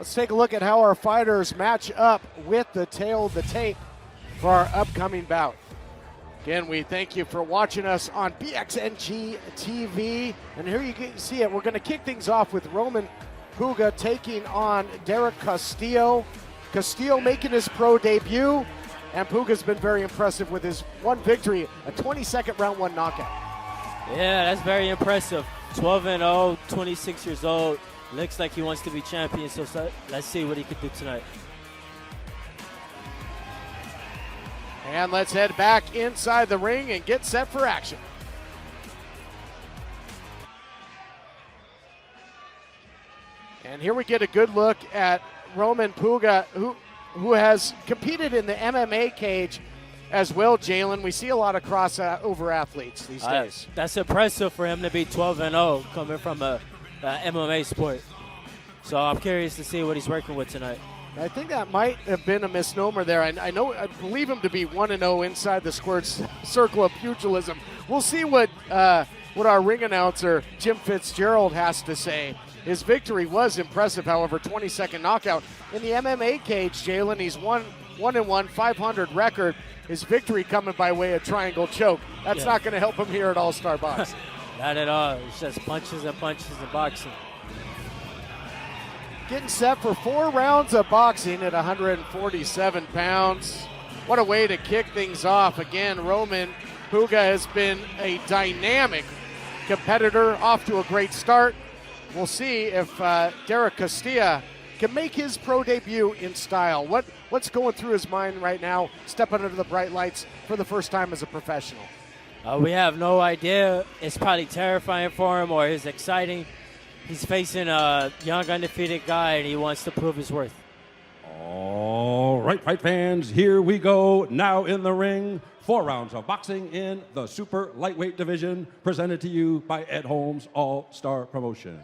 Let's take a look at how our fighters match up with the tail of the tape for our upcoming bout. Again, we thank you for watching us on BXNG TV. And here you can see it. We're going to kick things off with Roman Puga taking on Darek Costilla. Costilla making his pro debut. And Puga's been very impressive with his one victory, a 22nd round one knockout. Yeah, that's very impressive. 12-0, 26 years old. Looks like he wants to be champion, so let's see what he can do tonight. And let's head back inside the ring and get set for action. And here we get a good look at Roman Puga, who has competed in the MMA cage as well, Jalen. We see a lot of crossover athletes these days. That's impressive for him to be 12-0 coming from a MMA sport. So I'm curious to see what he's working with tonight. I think that might have been a misnomer there. I believe him to be 1-0 inside the squared circle of pugilism. We'll see what our ring announcer, Jim Fitzgerald, has to say. His victory was impressive, however, 22nd knockout. In the MMA cage, Jalen, he's 1-1, 500 record. His victory coming by way of triangle choke. That's not going to help him here at All-Star Boxing. Not at all. It's just punches and punches in boxing. Getting set for 4 rounds of boxing at 147 pounds. What a way to kick things off. Again, Roman Puga has been a dynamic competitor, off to a great start. We'll see if Darek Costilla can make his pro debut in style. What's going through his mind right now, stepping under the bright lights for the first time as a professional? We have no idea. It's probably terrifying for him, or it's exciting. He's facing a young, undefeated guy, and he wants to prove his worth. All right, fight fans, here we go. Now in the ring, 4 rounds of boxing in the super lightweight division, presented to you by Ed Holmes All-Star Promotion.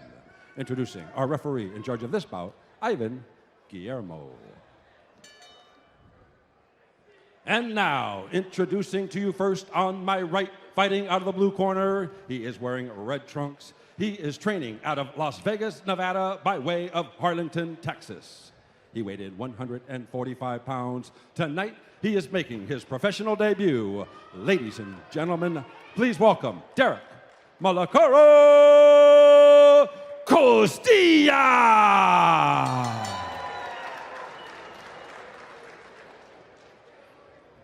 Introducing our referee in charge of this bout, Ivan Guillermo. And now, introducing to you first on my right, fighting out of the blue corner, he is wearing red trunks. He is training out of Las Vegas, Nevada, by way of Harlingen, Texas. He weighed in 145 pounds. Tonight, he is making his professional debut. Ladies and gentlemen, please welcome Darek Malacaro Costilla!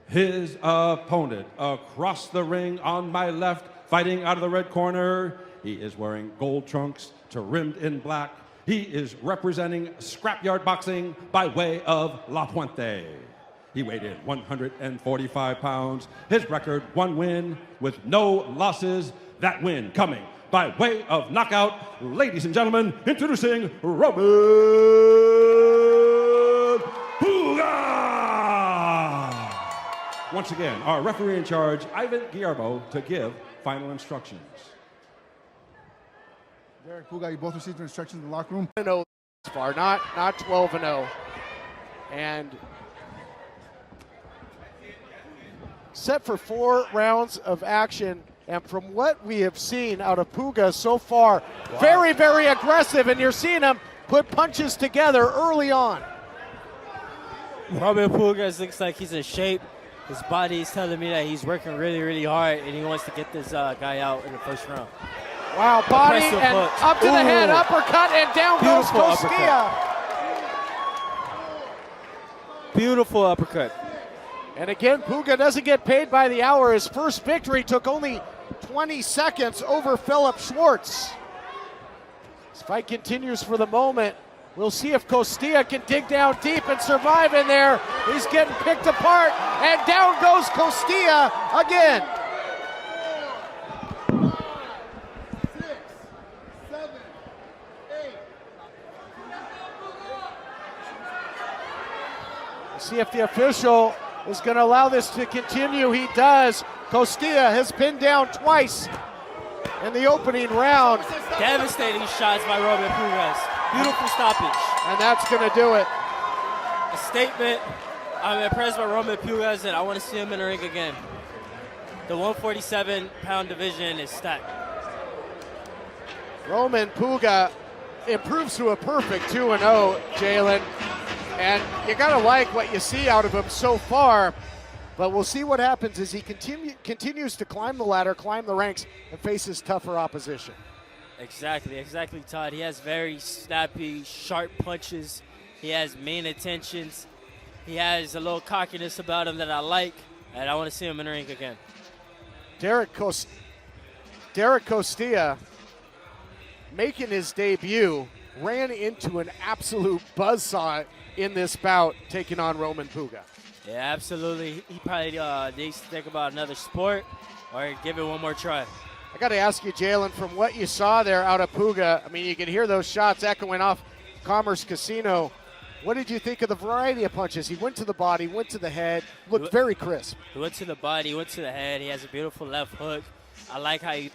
His opponent across the ring on my left, fighting out of the red corner. He is wearing gold trunks, trimmed in black. He is representing scrapyard boxing by way of La Puente. He weighed in 145 pounds. His record, 1 win with no losses. That win coming by way of knockout. Ladies and gentlemen, introducing Roman Puga! Once again, our referee in charge, Ivan Guillermo, to give final instructions. Darek Puga, you both received your instructions in the locker room. 0 so far, not 12-0. And set for 4 rounds of action. And from what we have seen out of Puga so far, very, very aggressive. And you're seeing him put punches together early on. Roman Puga looks like he's in shape. His body is telling me that he's working really, really hard, and he wants to get this guy out in the first round. Wow, body Impressive and hook. up to the head, uppercut, and down goes Beautiful Costilla. Beautiful uppercut. And again, Puga doesn't get paid by the hour. His first victory took only 20 seconds over Philip Schwartz. This fight continues for the moment. We'll see if Costilla can dig down deep and survive in there. He's getting picked apart, and down goes Costilla again. 6, 7, 8. See if the official is going to allow this to continue. He does. Costilla has pinned down twice in the opening round. Devastating shots by Roman Puga. Beautiful stoppage. And that's going to do it. A statement. I'm impressed by Roman Puga, and I want to see him in the ring again. The 147-pound division is stacked. Roman Puga improves to a perfect 2-0, Jalen. And you got to like what you see out of him so far. But we'll see what happens as he continues to climb the ladder, climb the ranks, and faces tougher opposition. Exactly, Todd. He has very snappy, sharp punches. He has main intentions. He has a little cockiness about him that I like, and I want to see him in the ring again. Darek Costilla, making his debut, ran into an absolute buzzsaw in this bout, taking on Roman Puga. Yeah, absolutely. He probably needs to think about another sport or give it one more try. I got to ask you, Jalen, from what you saw there out of Puga, I mean, you can hear those shots echoing off Commerce Casino. What did you think of the variety of punches? He went to the body, went to the head, looked very crisp. He went to the body, went to the head. He has a beautiful left hook. I like how he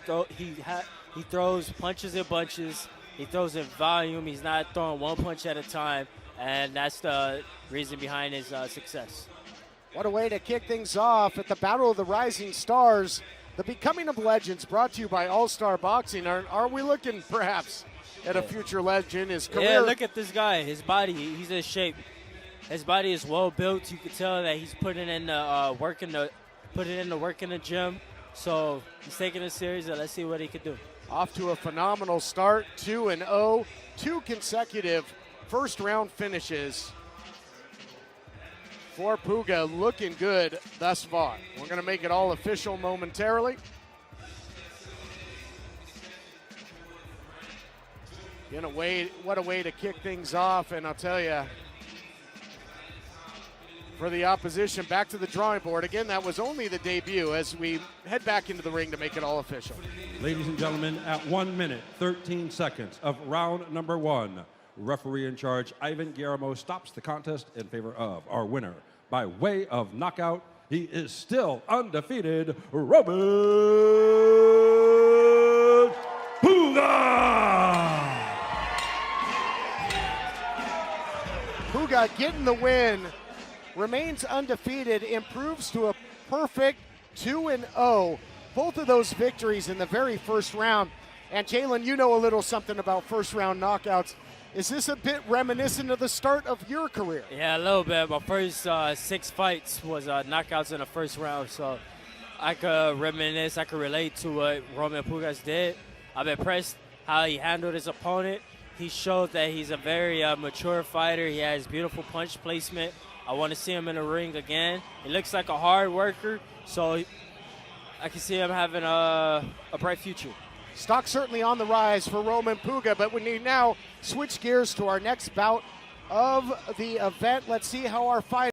throws punches in bunches. He throws in volume. He's not throwing one punch at a time, and that's the reason behind his success. What a way to kick things off at the Battle of the Rising Stars. The Becoming of Legends, brought to you by All-Star Boxing. Are we looking, perhaps, at a future legend? His career. Yeah, look at this guy. His body, he's in shape. His body is well built. You can tell that he's putting in the work in the gym. So he's taking it serious, and let's see what he can do. Off to a phenomenal start, 2-0, 2 consecutive first-round finishes for Puga, looking good thus far. We're going to make it all official momentarily. What a way to kick things off, and I'll tell you, for the opposition, back to the drawing board. Again, that was only the debut as we head back into the ring to make it all official. Ladies and gentlemen, at 1 minute, 13 seconds of round number 1, referee in charge, Ivan Guillermo, stops the contest in favor of our winner. By way of knockout, he is still undefeated, Roman Puga! Puga getting the win, remains undefeated, improves to a perfect 2-0. Both of those victories in the very first round. And Jalen, you know a little something about first round knockouts. Is this a bit reminiscent of the start of your career? Yeah, a little bit. My first 6 fights was knockouts in the first round, so I could reminisce, I could relate to what Roman Pugas did. I'm impressed how he handled his opponent. He showed that he's a very mature fighter. He has beautiful punch placement. I want to see him in the ring again. He looks like a hard worker, so I can see him having a bright future. Stock certainly on the rise for Roman Puga, but we need now switch gears to our next bout of the event. Let's see how our fight